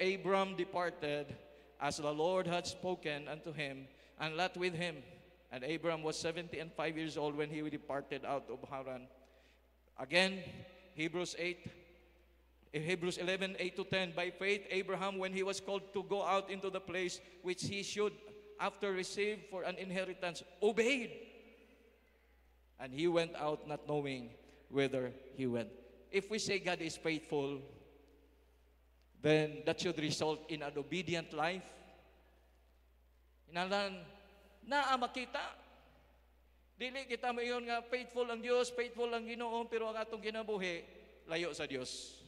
Abram departed, as the Lord had spoken unto him, and Lot with him. And Abram was 75 years old when he departed out of Haran. Again, Hebrews 11, 8 to 10. By faith, Abraham, when he was called to go out into the place which he should after receive for an inheritance, obeyed. And he went out not knowing whither he went. If we say God is faithful, then that should result in an obedient life. Inalan, naa makita. Dili kita mayon nga faithful ang Dios, faithful ang Ginoo, pero ang atong kinabuhi layo sa Dios.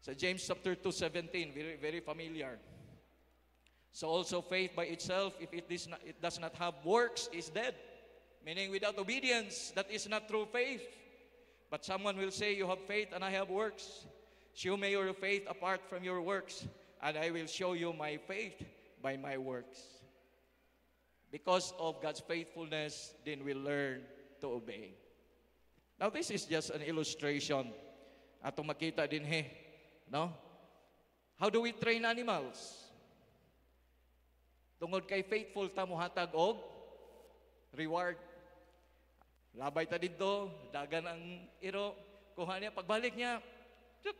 Sa James chapter 2:17, very, very familiar. So also faith by itself, if it does not have works, is dead. Meaning without obedience, that is not true faith. But someone will say, you have faith and I have works. Show me your faith apart from your works, and I will show you my faith by my works. Because of God's faithfulness, then we learn to obey. Now this is just an illustration. Atong makita din no? How do we train animals? Tungod kay faithful ta mohatag og reward. Labay ta dito, dagan ang iro, kuha niya, pagbalik niya, tsuk,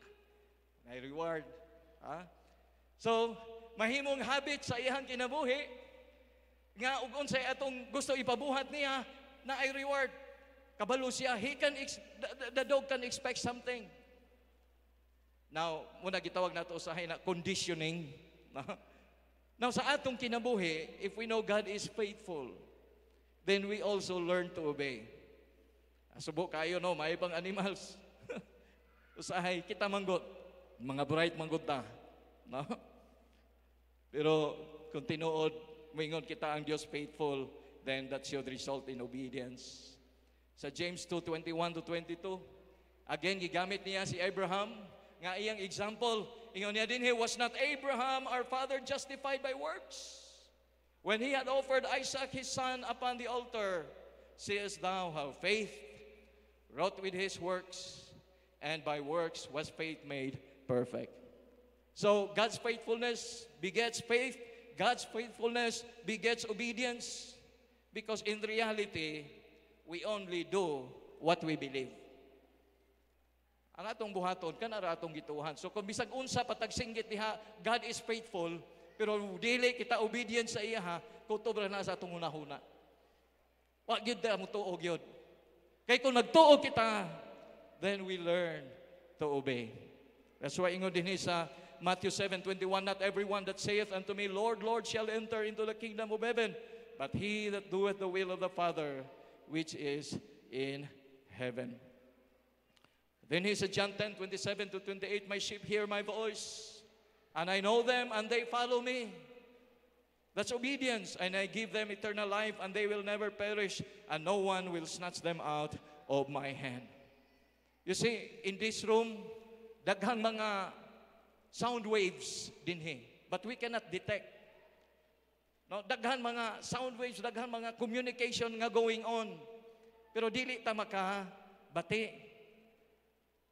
may reward. So, mahimong habit sa iyang kinabuhi, nga ug unsay atong gusto ipabuhat niya, na ay reward. Kabalo siya, the dog can expect something. Now, muna gitawag nato usahay na conditioning. Now, sa atong kinabuhi, if we know God is faithful, then we also learn to obey. Subo kayo, no? May ibang animals. Usahay, kita manggot. Mga bright manggot ta. No? Pero, kung tinuod, moingon kita ang Diyos faithful, then that should result in obedience. Sa James 2:21-22, again, gigamit niya si Abraham, nga iyang example, ingon niya din, he was not Abraham, our father, justified by works. When he had offered Isaac his son upon the altar, seest thou how faith wrought with his works, and by works was faith made perfect. So God's faithfulness begets faith, God's faithfulness begets obedience, because in reality, we only do what we believe. Ang atong buhaton, kanara atong gituhan. So kung bisag unsa patagsinggit diha, God is faithful, pero dili kita obedient sa iya, kutobra na sa atong hunahuna. Wa gyud ta mo tuog gyud. Kay kung nagtuog kita, then we learn to obey. That's why ingon dinhi sa Matthew 7:21, not everyone that saith unto me, Lord, Lord, shall enter into the kingdom of heaven, but he that doeth the will of the Father which is in heaven. Then he said, John 10:27-28, my sheep hear my voice, and I know them, and they follow me. That's obedience. And I give them eternal life, and they will never perish, and no one will snatch them out of my hand. You see, in this room, daghang mga sound waves dinhi, but we cannot detect. No, daghan mga sound waves, daghan mga communication nga going on, pero dili ta makabati.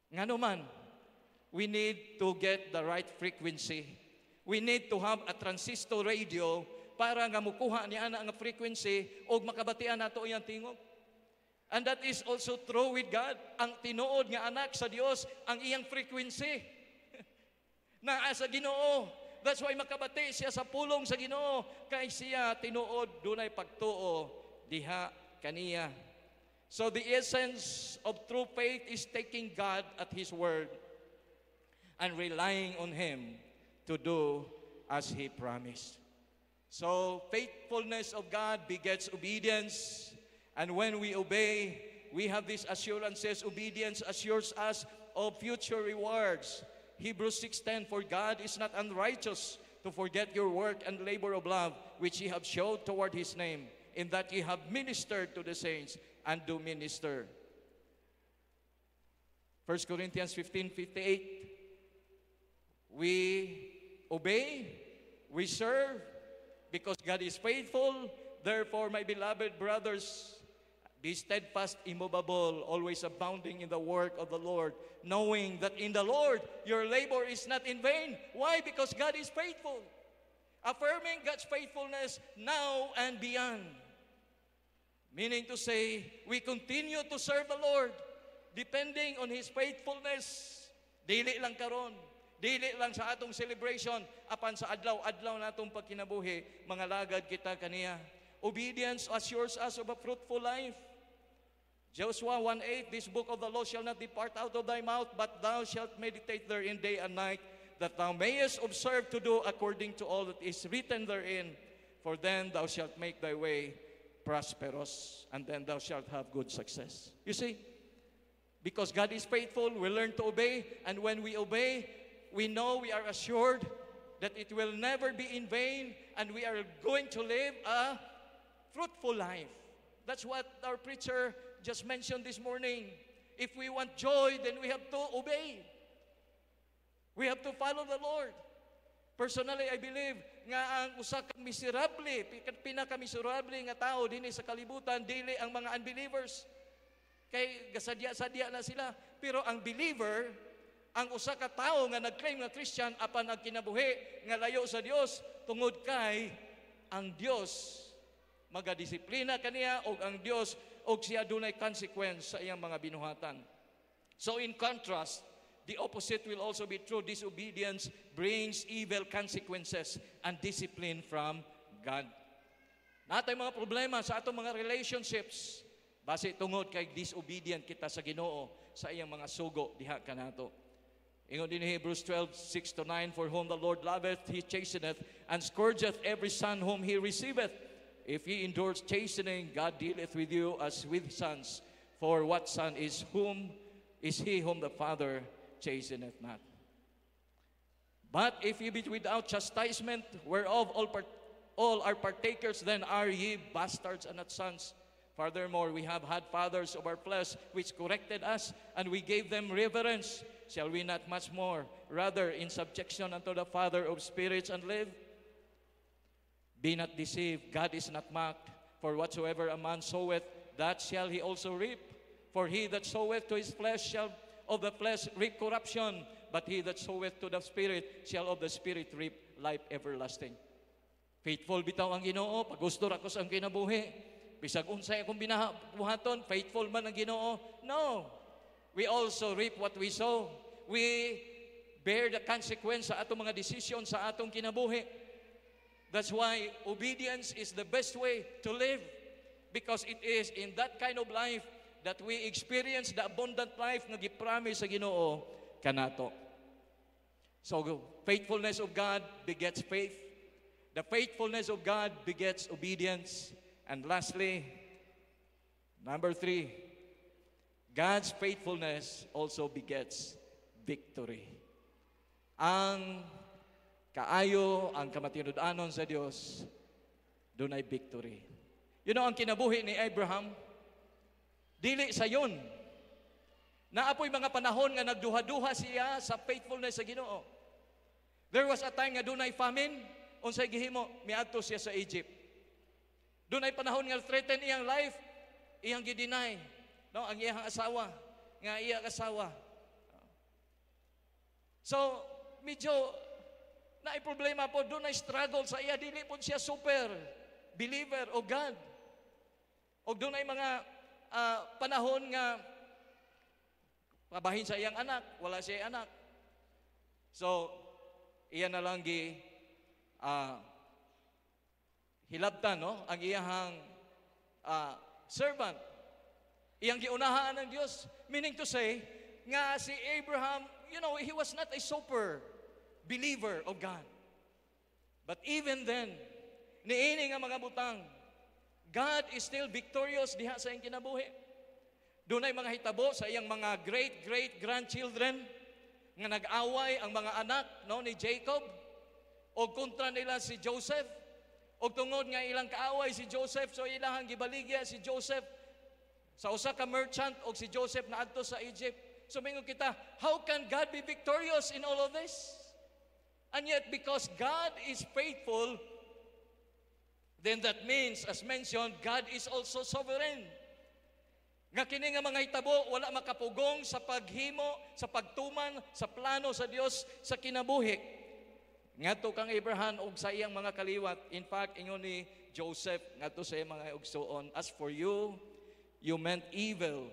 Ngano man, we need to get the right frequency. We need to have a transistor radio para nga mukuha niya ang frequency o makabatian nato iyang tingog. And that is also true with God. Ang tinuod nga anak sa Dios, ang iyang frequency. Na sa Ginoo. That's why makabati siya sa pulong sa Ginoo. Kay siya tinuod, dunay pagtuo, diha kaniya. So the essence of true faith is taking God at His word and relying on Him to do as He promised. So faithfulness of God begets obedience, and when we obey, we have these assurances. Obedience assures us of future rewards. Hebrews 6:10, for God is not unrighteous to forget your work and labor of love, which ye have showed toward His name, in that ye have ministered to the saints and do minister. 1 Corinthians 15:58, we obey, we serve, because God is faithful. Therefore, my beloved brothers, Be steadfast, immovable, always abounding in the work of the Lord, knowing that in the Lord your labor is not in vain. Why? Because God is faithful. Affirming God's faithfulness now and beyond. Meaning to say, we continue to serve the Lord depending on His faithfulness. Dili lang karon, dili lang sa atong celebration, apan sa adlaw-adlaw natong pagkinabuhi, mga lagad kita kaniya. Obedience assures us of a fruitful life. Joshua 1:8, this book of the law shall not depart out of thy mouth, but thou shalt meditate therein day and night, that thou mayest observe to do according to all that is written therein. For then thou shalt make thy way prosperous, and then thou shalt have good success. You see, because God is faithful, we learn to obey, and when we obey, we know we are assured that it will never be in vain, and we are going to live a fruitful life. That's what our preacher just mentioned this morning. If we want joy, then we have to obey. We have to follow the Lord. Personally, I believe nga ang usa ka miserable, pinaka-miserable nga tao dinhi sa kalibutan, dili ang mga unbelievers. Kay gasadya-sadya na sila. Pero ang believer, ang usa ka tao nga nag-claim nga Christian, apan ang kinabuhi nga layo sa Dios, tungod kay ang Dios magadisiplina kaniya, o ang Dios og siya dunay consequence sa iyang mga binuhatan. So in contrast, the opposite will also be true. Disobedience brings evil consequences and discipline from God. Natay mga problema sa atong mga relationships base tungod kay disobedient kita sa Ginoo sa iyang mga sugo diha kanato. Ingon din Hebrews 12:6-9, for whom the Lord loveth, He chasteneth, and scourgeth every son whom He receiveth. If ye endure chastening, God dealeth with you as with sons. For what son is he whom the Father chasteneth not? But if ye be without chastisement, whereof all are partakers, then are ye bastards and not sons. Furthermore, we have had fathers of our flesh, which corrected us, and we gave them reverence. Shall we not much more, rather in subjection unto the Father of spirits, and live? Be not deceived, God is not mocked. For whatsoever a man soweth, that shall he also reap. For he that soweth to his flesh shall of the flesh reap corruption, but he that soweth to the Spirit shall of the Spirit reap life everlasting. Faithful bitaw ang Ginoo, pagusto ra ko sa ang kinabuhi. Bisag unsay akong binabuhaton, faithful man ang Ginoo. No. We also reap what we sow. We bear the consequence sa atong mga desisyon sa atong kinabuhi. That's why obedience is the best way to live, because it is in that kind of life that we experience the abundant life nga gipromise sa Ginoo kanato. So faithfulness of God begets faith. The faithfulness of God begets obedience. And lastly, number 3, God's faithfulness also begets victory. Ang kaayo, ang kamatinud-anon sa Dios, doon ay victory. You know, ang kinabuhi ni Abraham, dili sa yon. Naapoy mga panahon nga nagduha-duha siya sa faithfulness sa Ginoo. There was a time nga doon ay famine, unsay gihimo, miadto siya sa Egypt. Doon ay panahon nga threaten iyang life, iyang gidinay, no, ang iyang asawa, nga iyang asawa. So, medyo naay problema po, doon ay struggle sa iya, dili po siya super believer of God. O doon ay mga panahon nga pabahin sa iyang anak, wala siya anak. So, iya na lang hilabtan, no? Ang iyahang servant. Iyang giunahaan ng Diyos. Meaning to say, nga si Abraham, you know, he was not a super believer of God. But even then, niini nga mga butang, God is still victorious diha sa iyang kinabuhi. Doon ay mga hitabo sa iyang mga great-great-grandchildren nga nag-away ang mga anak, no, ni Jacob, o kontra nila si Joseph, o tungod nga ilang kaaway si Joseph, so ilang gibaligya si Joseph sa usa ka merchant, o si Joseph na adto sa Egypt. So mingon kita, how can God be victorious in all of this? And yet, because God is faithful, then that means, as mentioned, God is also sovereign. Nga kini nga mga hitabo wala makapugong sa paghimo, sa pagtuman, sa plano sa Dios sa kinabuhi. Ngadto kang Abraham og sa iyang mga kaliwat. In fact, ingon ni Joseph ngadto sa iyang mga igsoon, as for you, you meant evil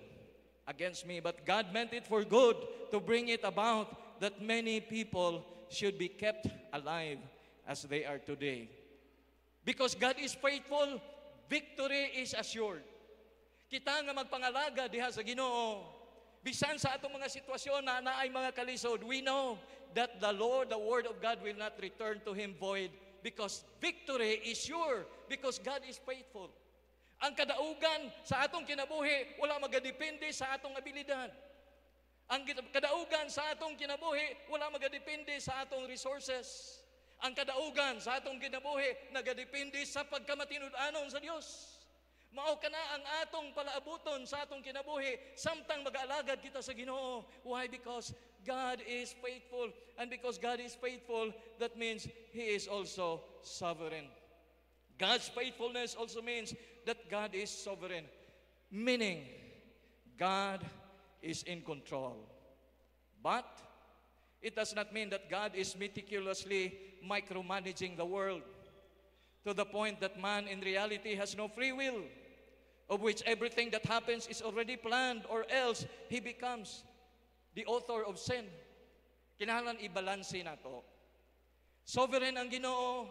against me, but God meant it for good to bring it about that many people should be kept alive as they are today. Because God is faithful, victory is assured. Kita nga magpangalaga diha sa Ginoo, bisan sa atong mga sitwasyon na naay mga kalisod, we know that the Lord, the Word of God will not return to Him void because victory is sure because God is faithful. Ang kadaugan sa atong kinabuhi, wala magadepende sa atong abilidad. Ang kadaugan sa atong kinabuhi, wala magadepende sa atong resources. Ang kadaugan sa atong kinabuhi, nagadepende sa pagkamatinud-anon sa Dios. Mao kana ang atong palaabuton sa atong kinabuhi samtang mag-aalagad kita sa Ginoo. Why? Because God is faithful. And because God is faithful, that means He is also sovereign. God's faithfulness also means that God is sovereign. Meaning, God is in control. But it does not mean that God is meticulously micromanaging the world to the point that man in reality has no free will, of which everything that happens is already planned, or else he becomes the author of sin. Kinahanglan ibalanse nato. Sovereign ang Ginoo,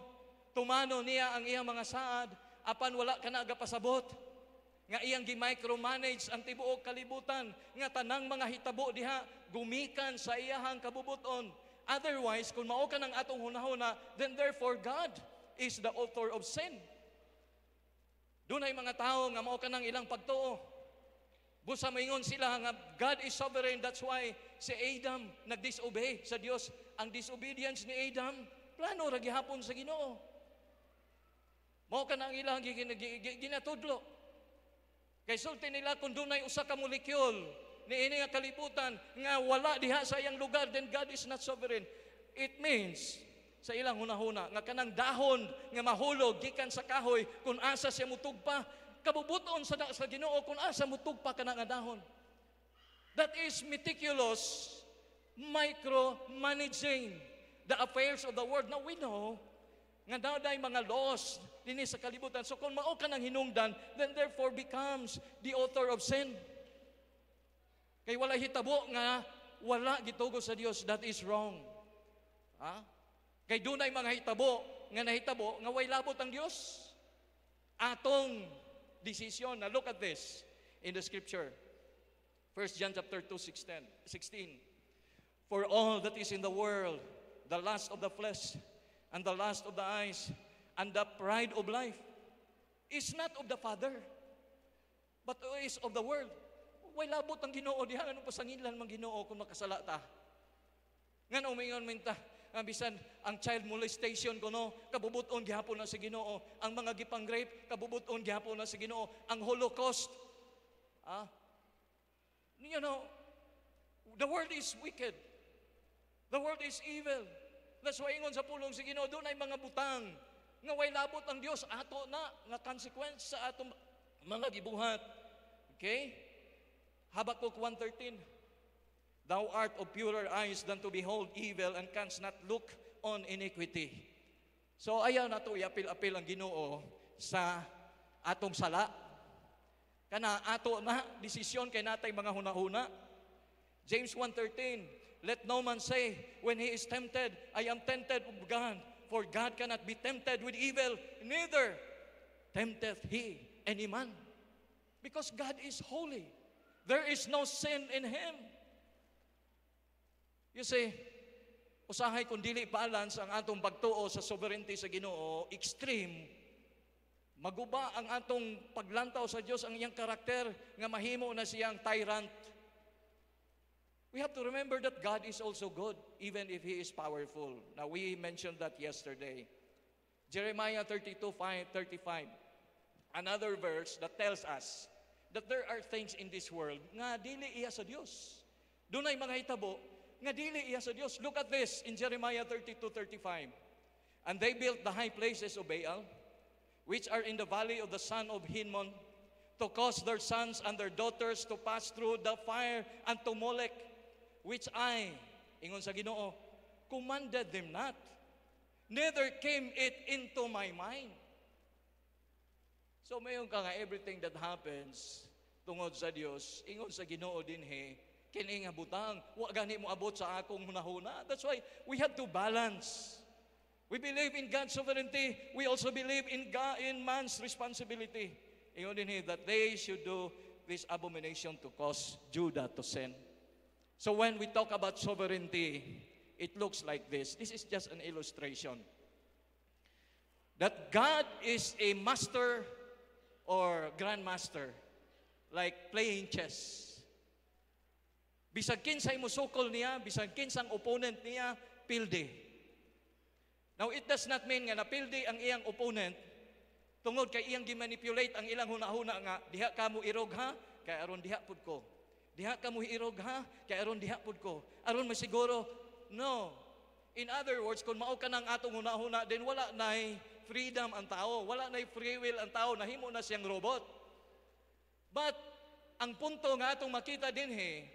tumano niya ang iyang mga saad, apan wala ka na agapasabot. Nga iyang gi-micromanage ang tibuok kalibutan, nga tanang mga hitabo diha, gumikan sa iyahang kabubuton. Otherwise, kung mao ka ng atong hunahuna, then therefore God is the author of sin. Doon ay mga tao nga mao ka ng ilang pagtuo. Busa maingon sila nga God is sovereign, that's why si Adam nag-disobey sa Dios. Ang disobedience ni Adam, plano ra gihapon sa Ginoo. Mao ka ng ilang ginatudlo. Kay sulti nila kung doon ay usa ka molekule ni ini nga kalibutan nga wala diha sa iyang lugar, then God is not sovereign. It means sa ilang hunahuna nga kanang dahon nga mahulog gikan sa kahoy kung asa siya mutugpa, kabubuton sa Ginoo kung asa mutugpa kana nga dahon. That is meticulous micromanaging the affairs of the world. Now we know nga daw mga laws dinhi sa kalibutan. So kung mao ka nang hinungdan, then therefore becomes the author of sin. Kay wala hitabo nga wala gitugo sa Dios, that is wrong. Ha? Kay dunay mga hitabo nga nahitabo nga way labot ang Dios. Atong desisyon. Now look at this in the scripture. 1 John chapter 2:16. For all that is in the world, the lust of the flesh and the lust of the eyes and the pride of life is not of the Father, but is of the world. Way labot ang Ginoo diha, ano pasangilan man Ginoo kung makasala ta. Ngano umingon minta, bisan ang child molestation kuno kabubuton gihapon na sa Ginoo, ang mga gipang rape kabubuton gihapon na sa Ginoo, ang Holocaust. You know, the world is wicked. The world is evil. That's why ingon sa pulong sa Ginoo, doon ay mga butang nga way labot ang Dios ato na nga consequence sa atong mga gibuhat. Okay? Habakkuk 1:13. Thou art of purer eyes than to behold evil and canst not look on iniquity. So ayaw na to iapil-apil ang Ginoo sa atong sala. Kana ato na desisyon kay natay mga hunahuna. James 1:13. Let no man say when he is tempted, I am tempted of God. For God cannot be tempted with evil, neither tempteth he any man. Because God is holy. There is no sin in Him. You see, usahay kung dili balance ang atong pagtuo sa sovereignty sa Ginoo, extreme, maguba ang atong paglantaw sa Dios ang iyang karakter nga mahimo na siyang tyrant. We have to remember that God is also good, even if He is powerful. Now, we mentioned that yesterday. Jeremiah 32:35, another verse that tells us that there are things in this world nga dili iya sa Dios. Dunay mga hitabo nga dili iya sa Dios. Look at this in Jeremiah 32:35. And they built the high places of Baal, which are in the valley of the son of Hinnom, to cause their sons and their daughters to pass through the fire and to Molech, which I, ingon sa Ginoo, commanded them not, neither came it into my mind. So mayon ka nga, everything that happens tungod sa Dios, ingon sa Ginoo dinhi, kini nga butang, wa gani mo abot sa akong hunahuna. That's why we have to balance. We believe in God's sovereignty. We also believe in man's responsibility. Ingon dinhi that they should do this abomination to cause Judah to sin. So when we talk about sovereignty, it looks like this. This is just an illustration. That God is a master or grandmaster, like playing chess. Bisag kinsay musukol niya, bisag kinsang opponent niya, pilde. Now, it does not mean nga napilde ang iyang opponent, tungod kay iyang gimanipulate ang ilang hunahuna nga, diha ka mo irog ha, kay aron diha pud ko. Diha ka mo irog ha, kay aron diha pud ko. Aron masiguro, no. In other words, kung mao ka ng atong hunahuna, then wala na'y freedom ang tao, wala na'y free will ang tao, nahimo na siyang robot. But, ang punto nga atong makita dinhi,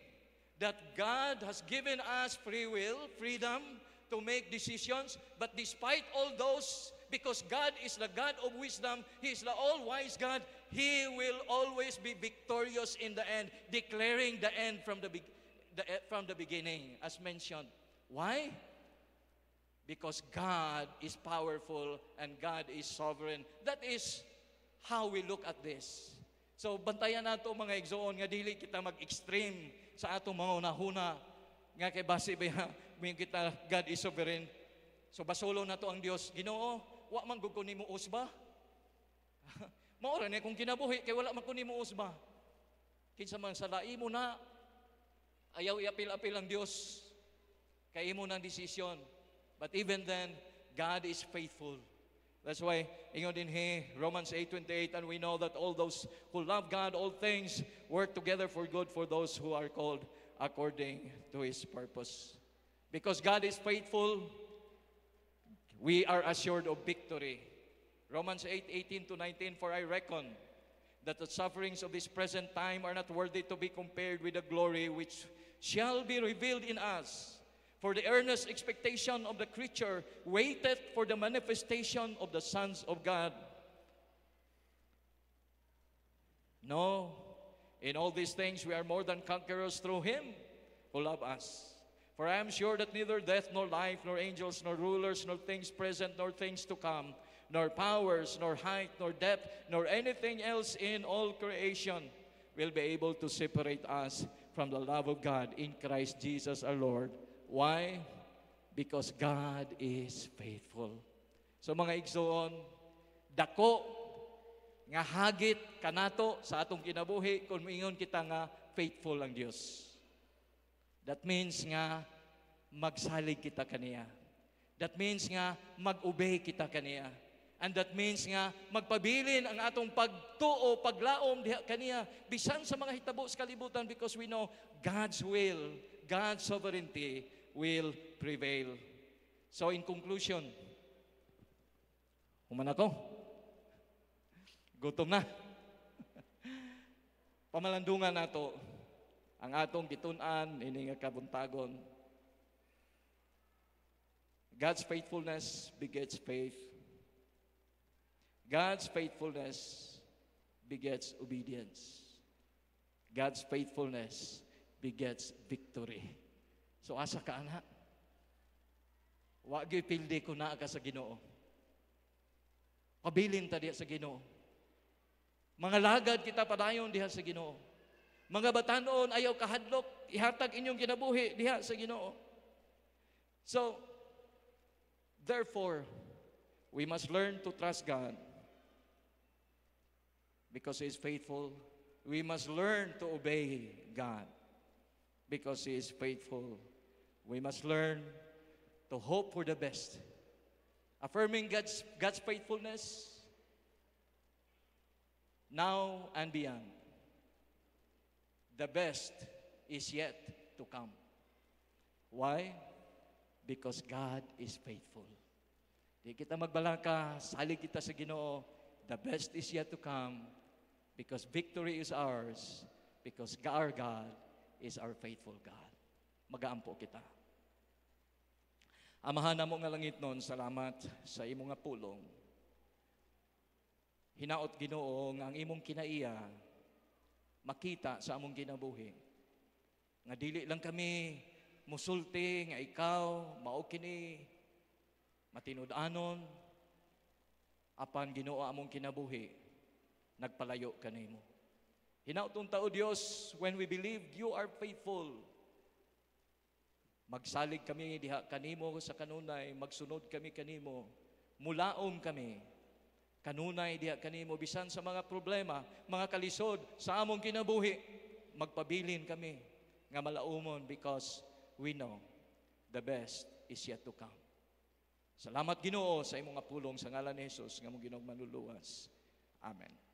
that God has given us free will, freedom to make decisions, but despite all those, because God is the God of wisdom, He is the all-wise God, He will always be victorious in the end, declaring the end from the beginning, as mentioned. Why? Because God is powerful and God is sovereign. That is how we look at this. So, bantayan nato mga igsoon nga dili kita mag-extreme sa atong mga unahuna nga kay base ba may kita God is sovereign. So, basulo na to ang Dios. Ginoo, wa man gud ko nimo usba. Maura ni kung kinabuhi kay wala man ko nimo usba. Kinsa man sa lai mo na ayaw iapil-apil ang Dios. Kay imo nang desisyon. But even then, God is faithful. That's why, ingon din Romans 8:28, and we know that all those who love God, all things work together for good for those who are called according to His purpose. Because God is faithful, we are assured of victory. Romans 8:18-19, for I reckon that the sufferings of this present time are not worthy to be compared with the glory which shall be revealed in us. For the earnest expectation of the creature waiteth for the manifestation of the sons of God. No, in all these things we are more than conquerors through Him who loved us. For I am sure that neither death nor life, nor angels, nor rulers, nor things present, nor things to come, nor powers, nor height, nor depth, nor anything else in all creation will be able to separate us from the love of God in Christ Jesus our Lord. Why? Because God is faithful. So mga igsoon, dako nga hagit kanato sa atong kinabuhi kung moingon kita nga faithful ang Dios. That means nga magsalig kita kaniya. That means nga mag-obey kita kaniya. And that means nga magpabilin ang atong pagtuo, paglaom diha kaniya bisan sa mga hitabo sa kalibutan, because we know God's will, God's sovereignty will prevail. So in conclusion, human ako, gutom na. Pamalandungan nato ang atong gitun-an ini nga kabuntagon. God's faithfulness begets faith. God's faithfulness begets obedience. God's faithfulness begets victory. So asa ka ana? Wa gyud pildi ko na ka sa Ginoo. Pabilin ta diha sa Ginoo. Mga lagad kita padayon diha sa Ginoo. Mga batanon ayaw kahadlok, ihatag inyong kinabuhi diha sa Ginoo. So therefore, we must learn to trust God because He is faithful. We must learn to obey God because He is faithful. We must learn to hope for the best, affirming God's faithfulness now and beyond. The best is yet to come. Why? Because God is faithful. Di kita magbalaka, salig kita sa Ginoo, the best is yet to come Because victory is ours. Because our God is our faithful God. Magaampo kita. Amahan na mo nga langit nun, salamat sa imo nga pulong. Hinaot Ginoo nga ang imong kinaiya makita sa among kinabuhi. Nga dili lang kami musulti nga ikaw mao kini matinud-anon apan Ginoo among kinabuhi nagpalayo kanimo. Hinaot tao Dios, when we believe you are faithful, magsalig kami diha kanimo sa kanunay, magsunod kami kanimo, mulaom kami kanunay diha kanimo bisan sa mga problema, mga kalisod sa among kinabuhi, magpabilin kami nga malaumon because we know the best is yet to come. Salamat Ginoo sa imong nga pulong sa ngalan ni Jesus nga among Ginoong manluluwas. Amen.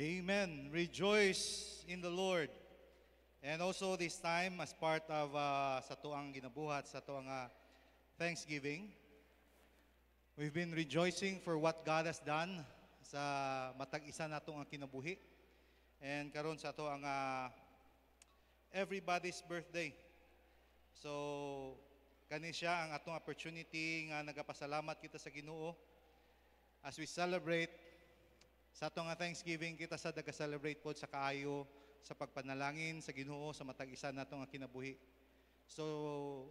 Amen. Rejoice in the Lord. And also this time, as part of sa tuang ginabuhat, sa tuang Thanksgiving, we've been rejoicing for what God has done sa matag-isa natong ang kinabuhi. And karon sa to ang everybody's birthday. So, kani siya ang atong opportunity nga nagapasalamat kita sa Ginoo as we celebrate sa atong Thanksgiving. Kita sa daga-celebrate po sa kaayo sa pagpanalangin sa Ginoo sa matag-isa natong kinabuhi. So,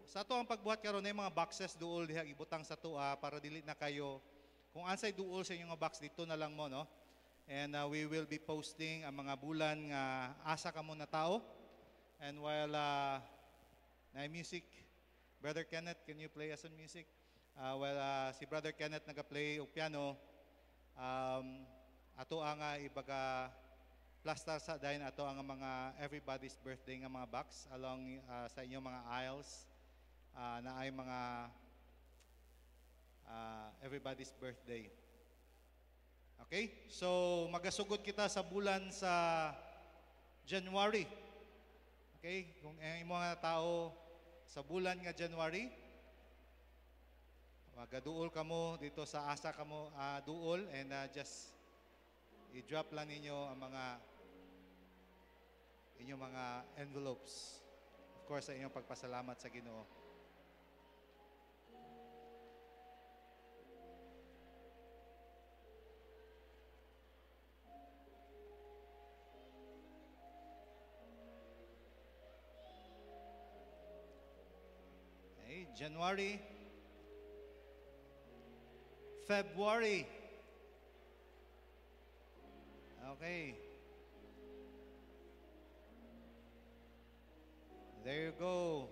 sa ato ang pagbuhat karon ay mga boxes duol diha ibutang sa tuwa para dili na kayo kung ansay duol sa inyong box dito na lang mo, no? And we will be posting ang mga bulan nga asa ka mo na tao. And while na music, Brother Kenneth, can you play us some music? Si Brother Kenneth nag-play og piano, ato ang ibaga plaster sa dahil ato ang mga everybody's birthday nga mga box along sa inyong mga aisles na ay mga everybody's birthday. Okay? So, magasugod kita sa bulan sa January. Okay? Kung ang mga tao sa bulan nga January, magaduol ka mo dito sa asa ka mo duol and just i-drop lang ninyo ang inyong mga envelopes. Of course, sa inyong pagpasalamat sa Ginoo. Okay, January, February. Okay. There you go.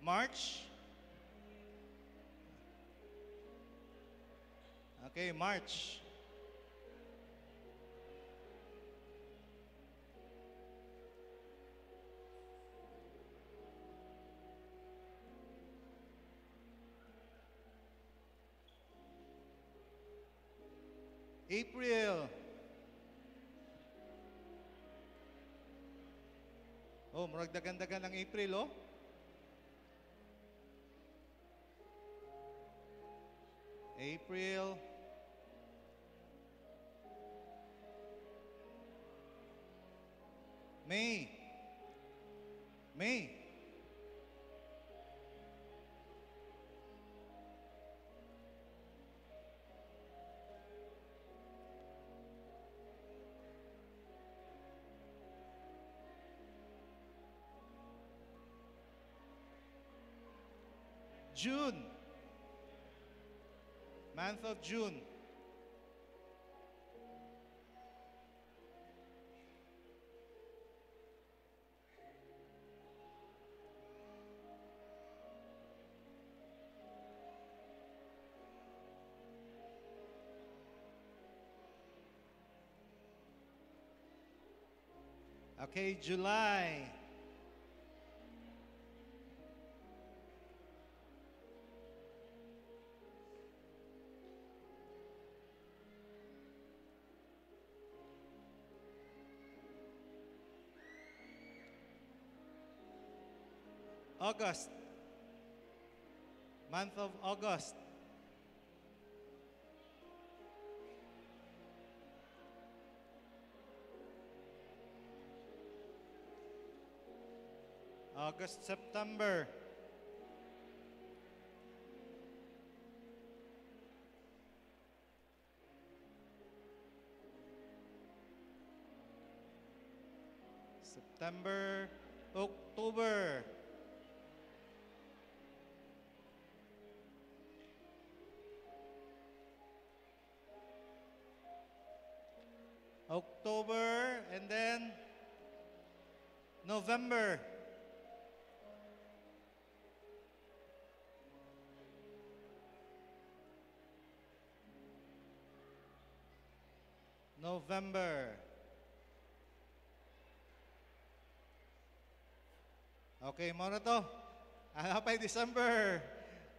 March. Okay, March. April. Oh, murag dagan-dagan ang April, oh. April. May. May. June. Month of June. Okay, July. August. Month of August. August, September. September, October. October, and then November. November. Okay, mo na to. Ano pa'y December?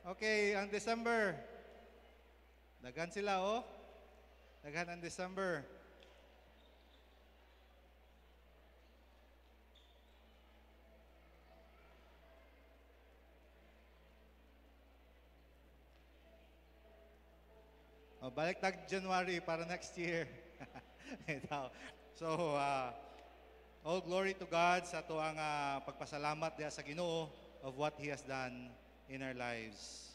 Okay, ang December. Daghan sila, oh. Daghan ang December. Oh, balik tag January para next year. Ito. So, all glory to God sa tuang pagpasalamat diya sa Ginoo of what He has done in our lives.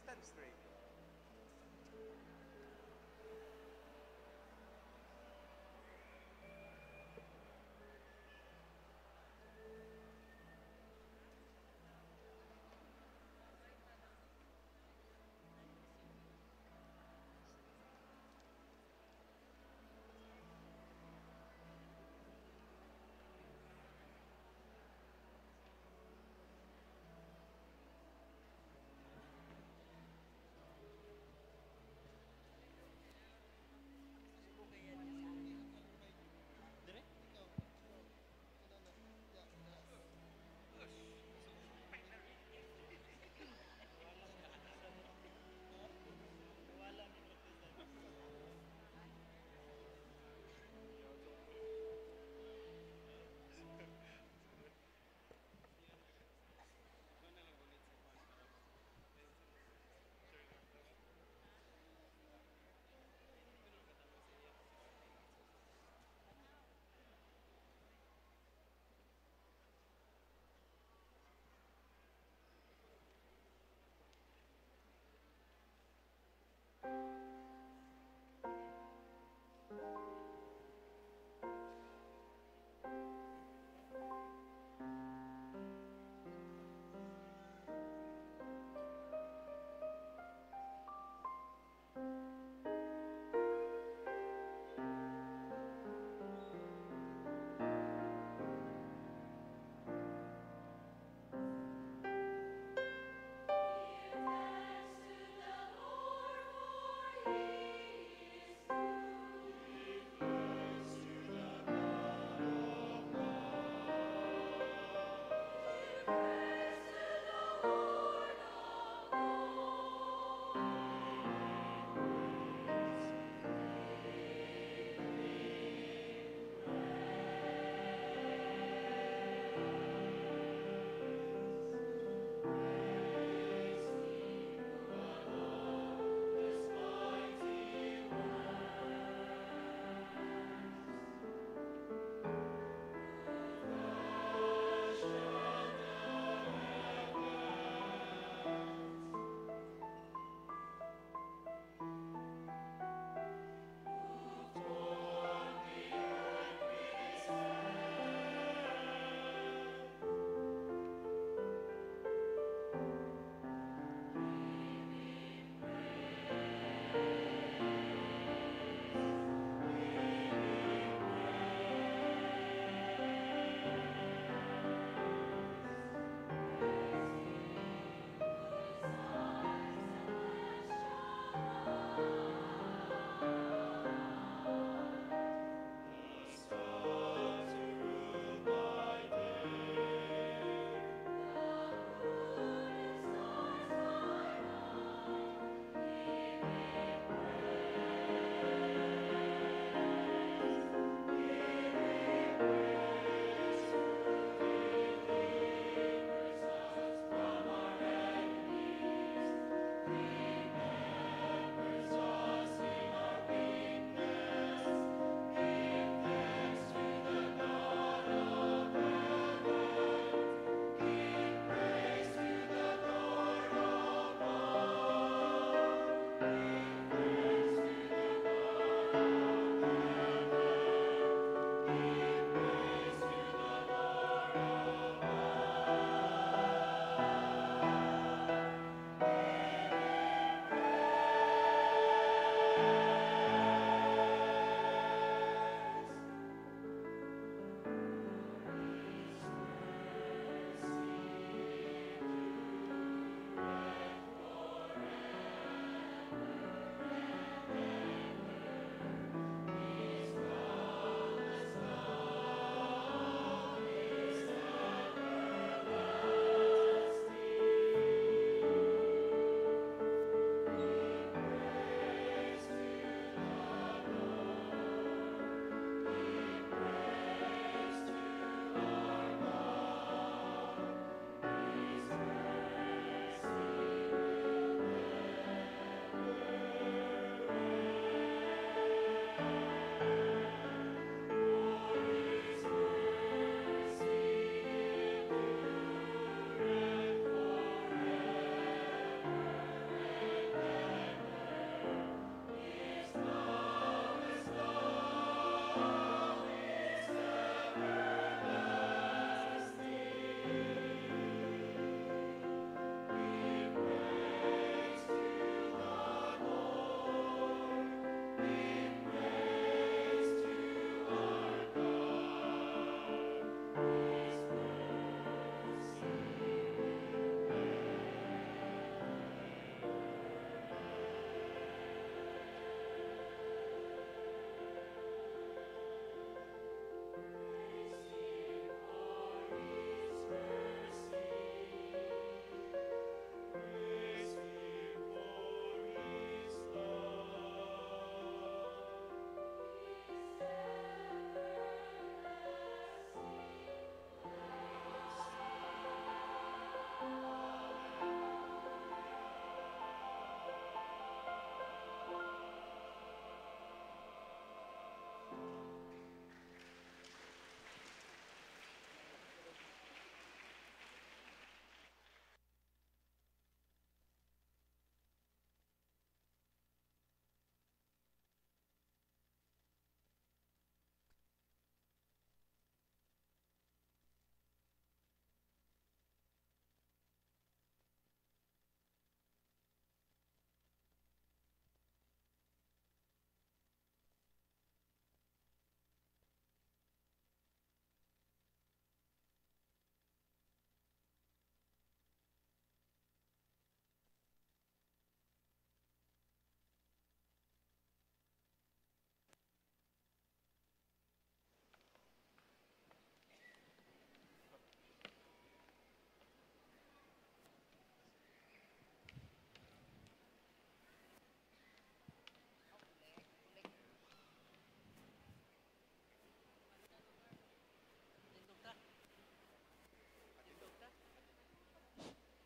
Stand straight.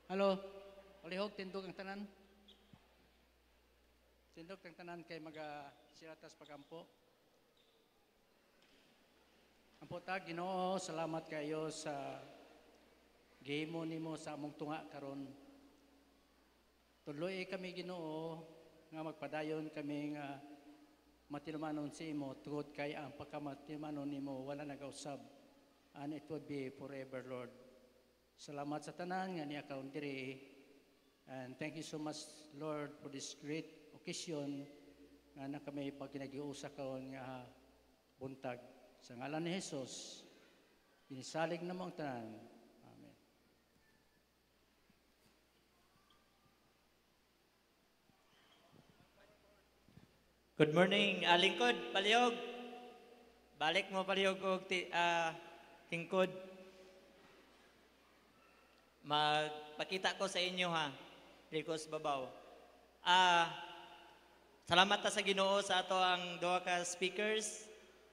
Halo, palihog tindog ang tanan. Tindog ang tanan kay maga siratas pagampo. Ampo ta Ginoo, salamat kayo sa gihimo nimo sa among tunga karon. Tuloy kami Ginoo nga magpadayon kami nga matinumanon si imo tungod kay ang pagkamatinumanon nimo wala nagausab. And it would be forever, Lord. Salamat sa tanan nga niya karon diri. And thank you so much, Lord, for this great occasion nga na kami pag kinagiusa karon nga buntag. Sa ngalan ni Jesus, inisalig na mong tanan. Amen. Good morning, lingkod, palihog. Balik mo palihog og tingkod. Magpakita ko sa inyo ha, Ricos Babaw. Salamat ta sa Ginoo sa ato ang duha ka speakers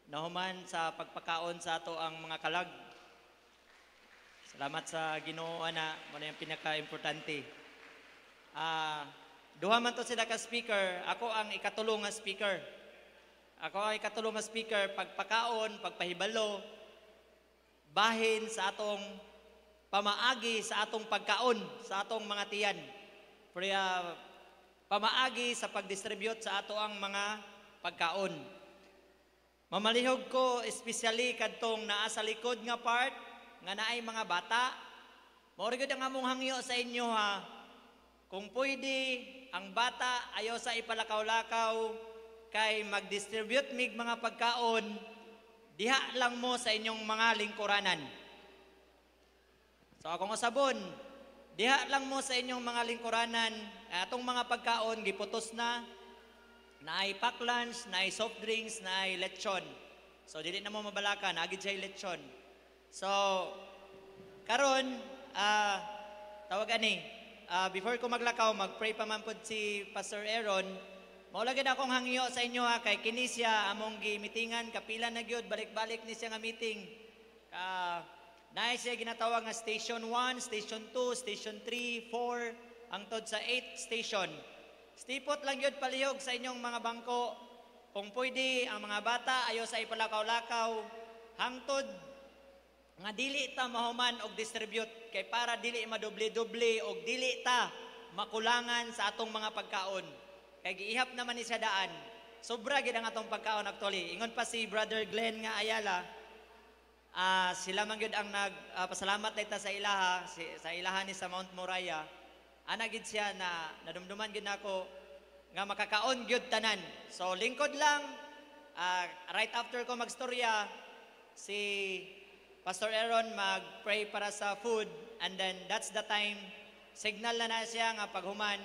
na human sa pagpakaon sa ato ang mga kalag. Salamat sa Ginoo ana, mo na yung pinaka-importante. Duha man to sila ka speaker, ako ang ikatulong nga speaker. Ako ang ikatulong nga speaker, pagpakaon, pagpahibalo, bahin sa atong pamaagi sa atong pagkaon, sa atong mga tiyan. Pamaagi sa pagdistribute sa ato ang mga pagkaon. Mamalihog ko especially kadtong naa sa likod nga part, nga naay mga bata. Mauri gud ang among hangyo sa inyo ha. Kung pwede, ang bata ayaw sa ipalakaw-lakaw kay mag-distribute mig mga pagkaon, diha lang mo sa inyong mga lingkuranan. So akong usabon, diha lang mo sa inyong mga lingkuranan, atong mga pagkaon, giputos na, naay pack lunch, naay soft drinks, naay lechon. So dili na mo mabalakan, agid siya lechon. So, karon, tawag ani, before ko maglakaw, mag-pray pa man pod si Pastor Aaron. Maulagid akong hangyo sa inyo ha, kay kini siya among gimitingan, kapila na gyud balik-balik ni siya nga meeting. Naay siya ginatawag nga Station 1, Station 2, Station 3, 4, hangtod sa 8 station. Stipot lang gyud palihog sa inyong mga bangko. Kung pwede, ang mga bata ayaw sa ipalakaw-lakaw, hangtod nga dili ta mahuman og distribute kay para dili madoble-doble og dili ta makulangan sa atong mga pagkaon. Kay giihap naman ni sa daan. Sobra gid ang atong pagkaon actually. Ingon pa si Brother Glenn nga Ayala, sila man gyud ang nagpasalamat dayta sa ilaha, sa ilaha ni sa Mount Moriah. Ana gid siya na nadumduman gid nako nga makakaon gyud tanan. So lingkod lang, right after ko magstorya, si Pastor Aaron mag-pray para sa food, and then that's the time, signal na siya nga paghuman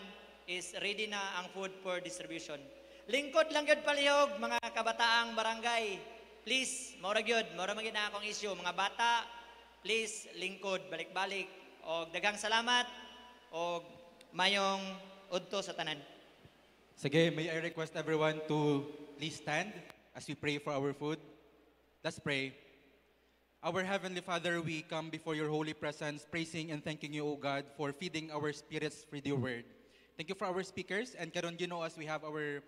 is ready na ang food for distribution. Lingkod lang yun palihog, mga kabataang barangay. Please, maura yun, maura magiging na akong issue. Mga bata, please, lingkod, balik-balik. O daghang salamat, o mayong udto sa tanan. Sige, may I request everyone to please stand as we pray for our food. Let's pray. Our Heavenly Father, we come before your holy presence, praising and thanking you, O God, for feeding our spirits with your word. Thank you for our speakers, and karon Ginoo, as we have our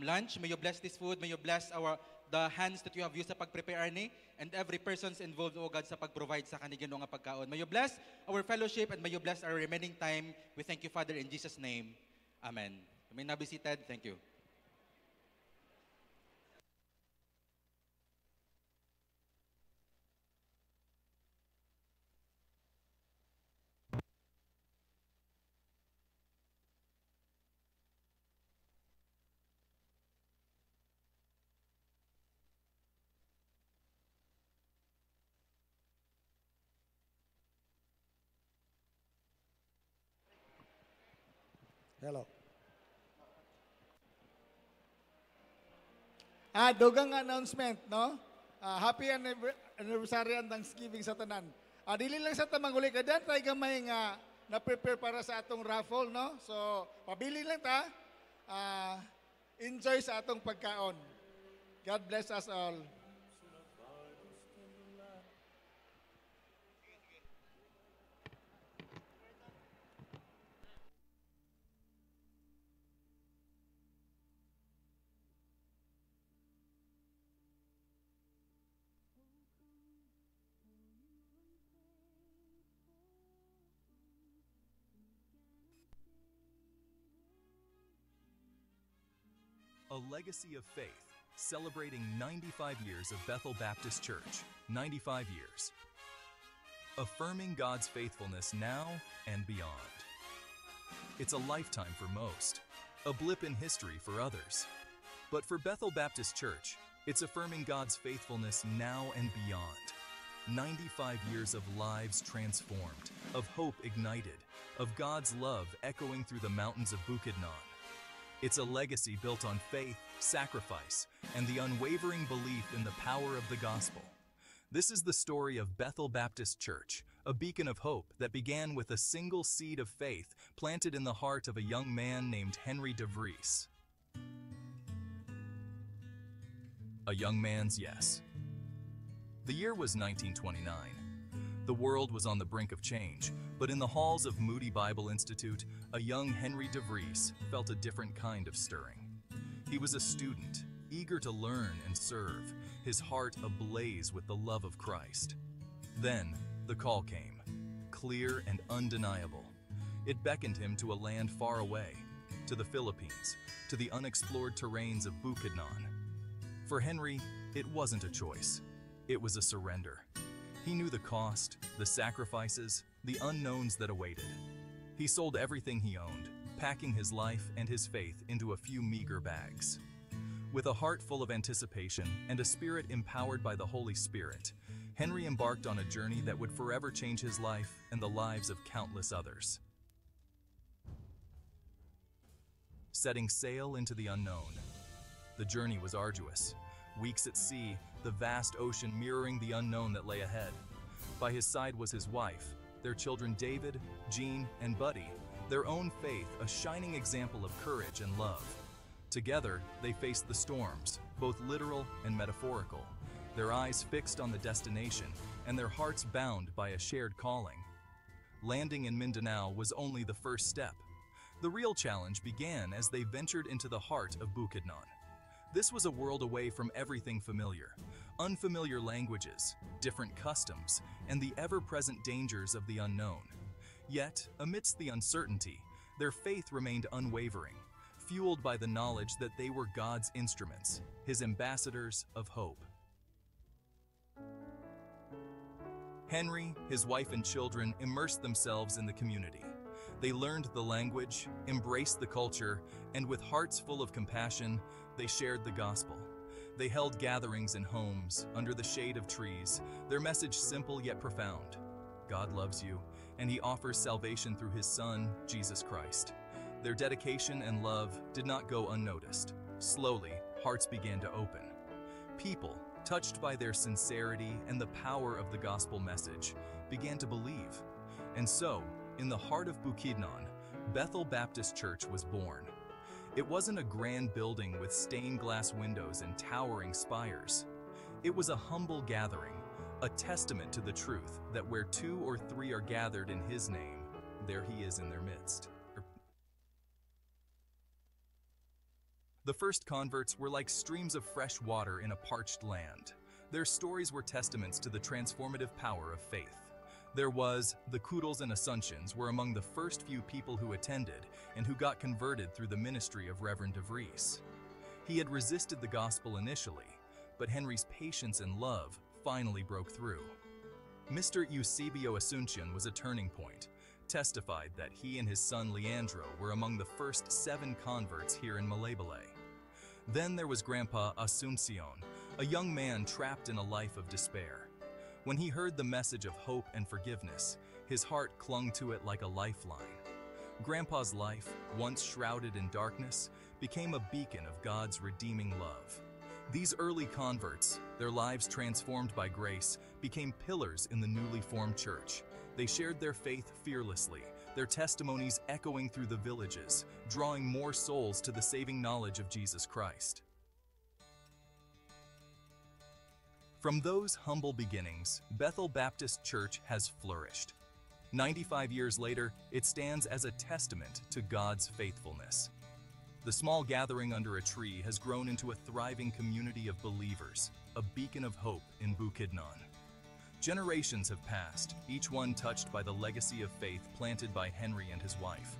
lunch, may you bless this food, may you bless the hands that you have used sa pag-prepare ni, and every person's involved, O God, sa pag-provide sa kanila Ginoo nga pagkaon. May you bless our fellowship, and may you bless our remaining time. We thank you, Father, in Jesus' name. Amen. You may now be seated. Thank you. Hello. Dugang announcement, no? Happy anniversary and Thanksgiving sa tanan. Dili lang sa tamang huli ka dyan, tayo gamay nga na-prepare para sa atong raffle, no? So, pabili lang ta. Enjoy sa atong pagkaon. God bless us all. A legacy of faith, celebrating 95 years of Bethel Baptist Church. 95 years. Affirming God's faithfulness now and beyond. It's a lifetime for most, a blip in history for others. But for Bethel Baptist Church, it's affirming God's faithfulness now and beyond. 95 years of lives transformed, of hope ignited, of God's love echoing through the mountains of Bukidnon. It's a legacy built on faith, sacrifice, and the unwavering belief in the power of the gospel. This is the story of Bethel Baptist Church, a beacon of hope that began with a single seed of faith planted in the heart of a young man named Henry DeVries. A young man's yes. The year was 1929. The world was on the brink of change, but in the halls of Moody Bible Institute, a young Henry DeVries felt a different kind of stirring. He was a student, eager to learn and serve, his heart ablaze with the love of Christ. Then, the call came, clear and undeniable. It beckoned him to a land far away, to the Philippines, to the unexplored terrains of Bukidnon. For Henry, it wasn't a choice. It was a surrender. He knew the cost, the sacrifices, the unknowns that awaited. He sold everything he owned, packing his life and his faith into a few meager bags. With a heart full of anticipation and a spirit empowered by the Holy Spirit, Henry embarked on a journey that would forever change his life and the lives of countless others. Setting sail into the unknown. The journey was arduous. Weeks at sea, the vast ocean mirroring the unknown that lay ahead. By his side was his wife, their children David, Jean, and Buddy, their own faith a shining example of courage and love. Together, they faced the storms, both literal and metaphorical, their eyes fixed on the destination and their hearts bound by a shared calling. Landing in Mindanao was only the first step. The real challenge began as they ventured into the heart of Bukidnon. This was a world away from everything familiar, unfamiliar languages, different customs, and the ever-present dangers of the unknown. Yet, amidst the uncertainty, their faith remained unwavering, fueled by the knowledge that they were God's instruments, His ambassadors of hope. Henry, his wife and children immersed themselves in the community. They learned the language, embraced the culture, and with hearts full of compassion, they shared the gospel. They held gatherings in homes, under the shade of trees, their message simple yet profound. God loves you, and He offers salvation through His Son, Jesus Christ. Their dedication and love did not go unnoticed. Slowly, hearts began to open. People, touched by their sincerity and the power of the gospel message, began to believe. And so, in the heart of Bukidnon, Bethel Baptist Church was born. It wasn't a grand building with stained glass windows and towering spires. It was a humble gathering, a testament to the truth that where 2 or 3 are gathered in His name, there He is in their midst. The first converts were like streams of fresh water in a parched land. Their stories were testaments to the transformative power of faith. There was, the Kudals and Asuncians were among the first few people who attended and who got converted through the ministry of Reverend DeVries. He had resisted the gospel initially, but Henry's patience and love finally broke through. Mr. Eusebio Asuncion was a turning point, testified that he and his son Leandro were among the first 7 converts here in Malaybalay. Then there was Grandpa Asuncion, a young man trapped in a life of despair. When he heard the message of hope and forgiveness, his heart clung to it like a lifeline. Grandpa's life, once shrouded in darkness, became a beacon of God's redeeming love. These early converts, their lives transformed by grace, became pillars in the newly formed church. They shared their faith fearlessly, their testimonies echoing through the villages, drawing more souls to the saving knowledge of Jesus Christ. From those humble beginnings, Bethel Baptist Church has flourished. 95 years later, it stands as a testament to God's faithfulness. The small gathering under a tree has grown into a thriving community of believers, a beacon of hope in Bukidnon. Generations have passed, each one touched by the legacy of faith planted by Henry and his wife.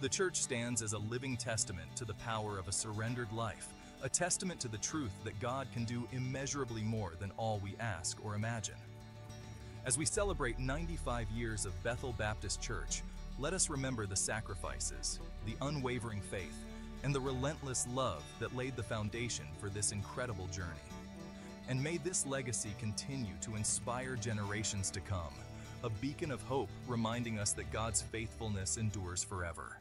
The church stands as a living testament to the power of a surrendered life, a testament to the truth that God can do immeasurably more than all we ask or imagine. As we celebrate 95 years of Bethel Baptist Church, let us remember the sacrifices, the unwavering faith, and the relentless love that laid the foundation for this incredible journey. And may this legacy continue to inspire generations to come, a beacon of hope reminding us that God's faithfulness endures forever.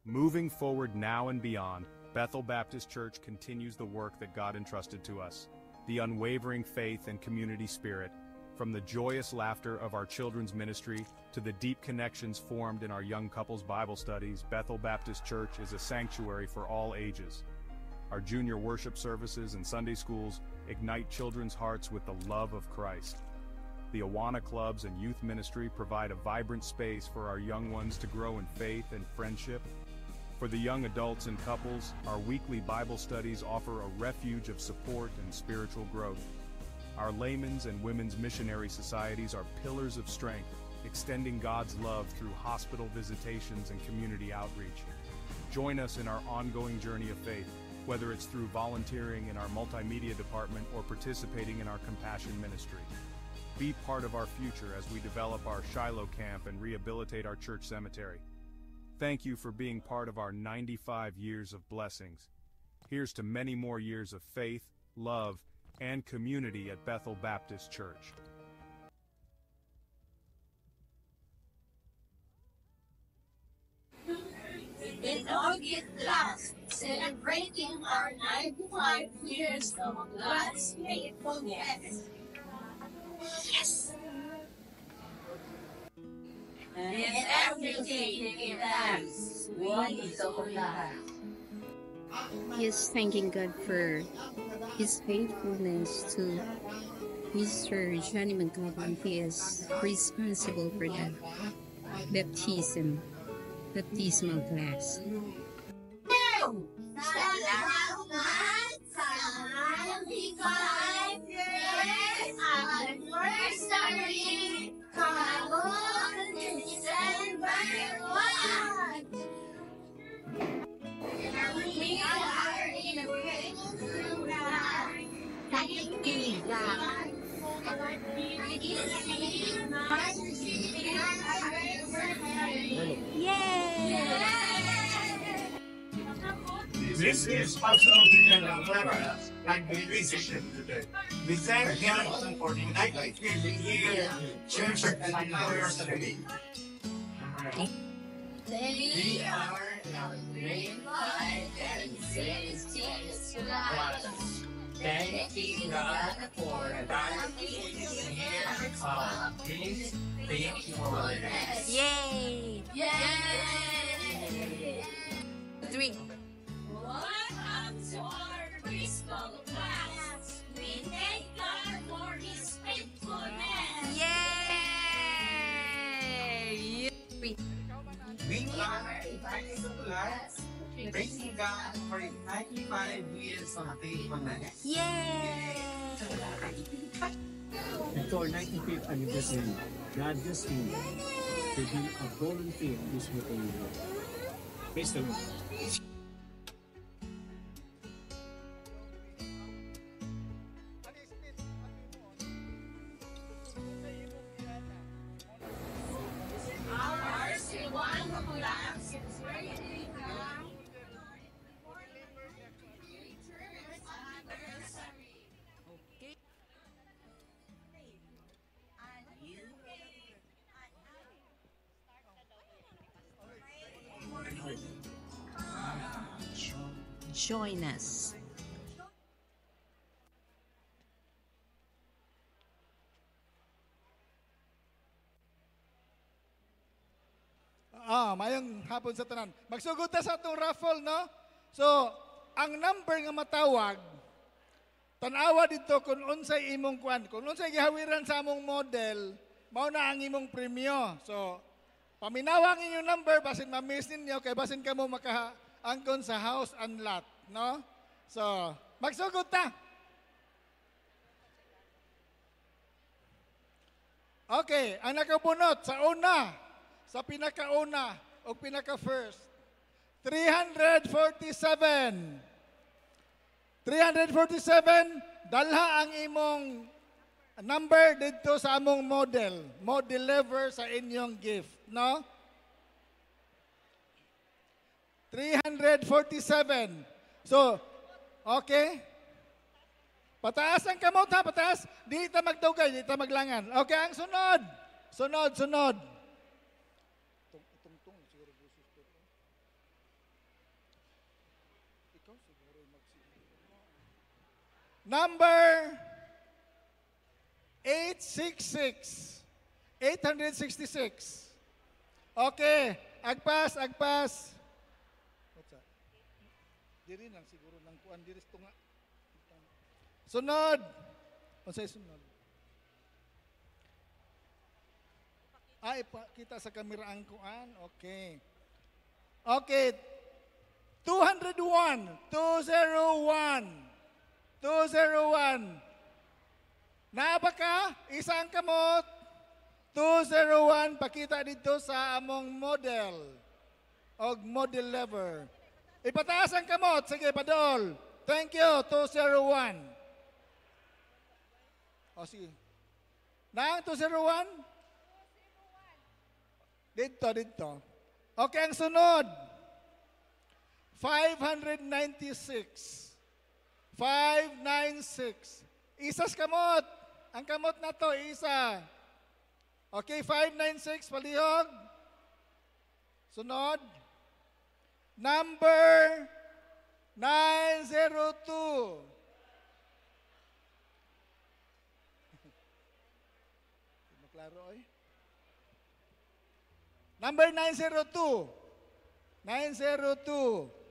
Moving forward now and beyond, Bethel Baptist Church continues the work that God entrusted to us. The unwavering faith and community spirit, from the joyous laughter of our children's ministry to the deep connections formed in our young couples Bible studies, Bethel Baptist Church is a sanctuary for all ages. Our junior worship services and Sunday schools ignite children's hearts with the love of Christ. The Awana clubs and youth ministry provide a vibrant space for our young ones to grow in faith and friendship. For the young adults and couples, our weekly Bible studies offer a refuge of support and spiritual growth. Our laymen's and women's missionary societies are pillars of strength, extending God's love through hospital visitations and community outreach. Join us in our ongoing journey of faith, whether it's through volunteering in our multimedia department or participating in our compassion ministry. Be part of our future as we develop our Shiloh camp and rehabilitate our church cemetery. Thank you for being part of our 95 years of blessings. Here's to many more years of faith, love, and community at Bethel Baptist Church. In August last, celebrating our 95 years of God's faithfulness. Yes! And everything give thanks, one is over lahat. He is thanking God for His faithfulness to Mr. Johnny McGovern. He is responsible for the baptismal class. Salamat sa 95 years anniversary. Kahapon, December 1. We are in a grateful life. Nakikinig. This is absolutely clever and musician today. We thank him for the 95th year church anniversary. They are celebrating life and 60 lives. Thanking God for that year of His faithfulness. Yay! Yay! 3. Welcome to our preschool class. We thank God for His faithfulness. Yay! 3. We are a preschool class, praising God for His 95 years of faithfulness. Yay! At our 95th anniversary, God bless you to be a volunteer in this meeting. Praise the Lord. Our Siwan Class is ready now. Okay. Join us. Mayong hapon sa tanan. Magsugod ta sa atong raffle, no? So, ang number nga matawag, tanawa dito kung unsay imong kwan, kung unsay gihawiran sa among model, mao na ang imong premyo. So, paminawa ang inyong number, basin ma-miss ninyo, kay basin ka mo makaangkon sa house and lot, no? So, magsugod ta. Okay, ang nakabunot sa una, sa pinakauna o pinaka-first. 347. 347, dalha ang imong number dito sa among model. Mo deliver sa inyong gift, no? 347. So, okay? Pataas ang kamot ha, pataas. Di ta magdugay, di ta maglangan. Okay, ang sunod. Sunod. Number 866. 866. Okay, agpas. What's that? Diri lang siguro ng kuan diri tunga. Sunod. Unsay sunod? Ay, kita sa kamera ang kuan. Okay. Okay. 201. 201. Naaba ka? Isang kamot. 201. Pakita dito sa among model. O model lever. Ipataas ang kamot. Sige, padol. Thank you. 201. O sige. Nang 201? Dito. Okay, ang sunod. 596. 596. Isas kamot. Ang kamot na to, isa. Okay, 596, palihog. Sunod. Number 902. Maklaro, oy. Number 902. 902.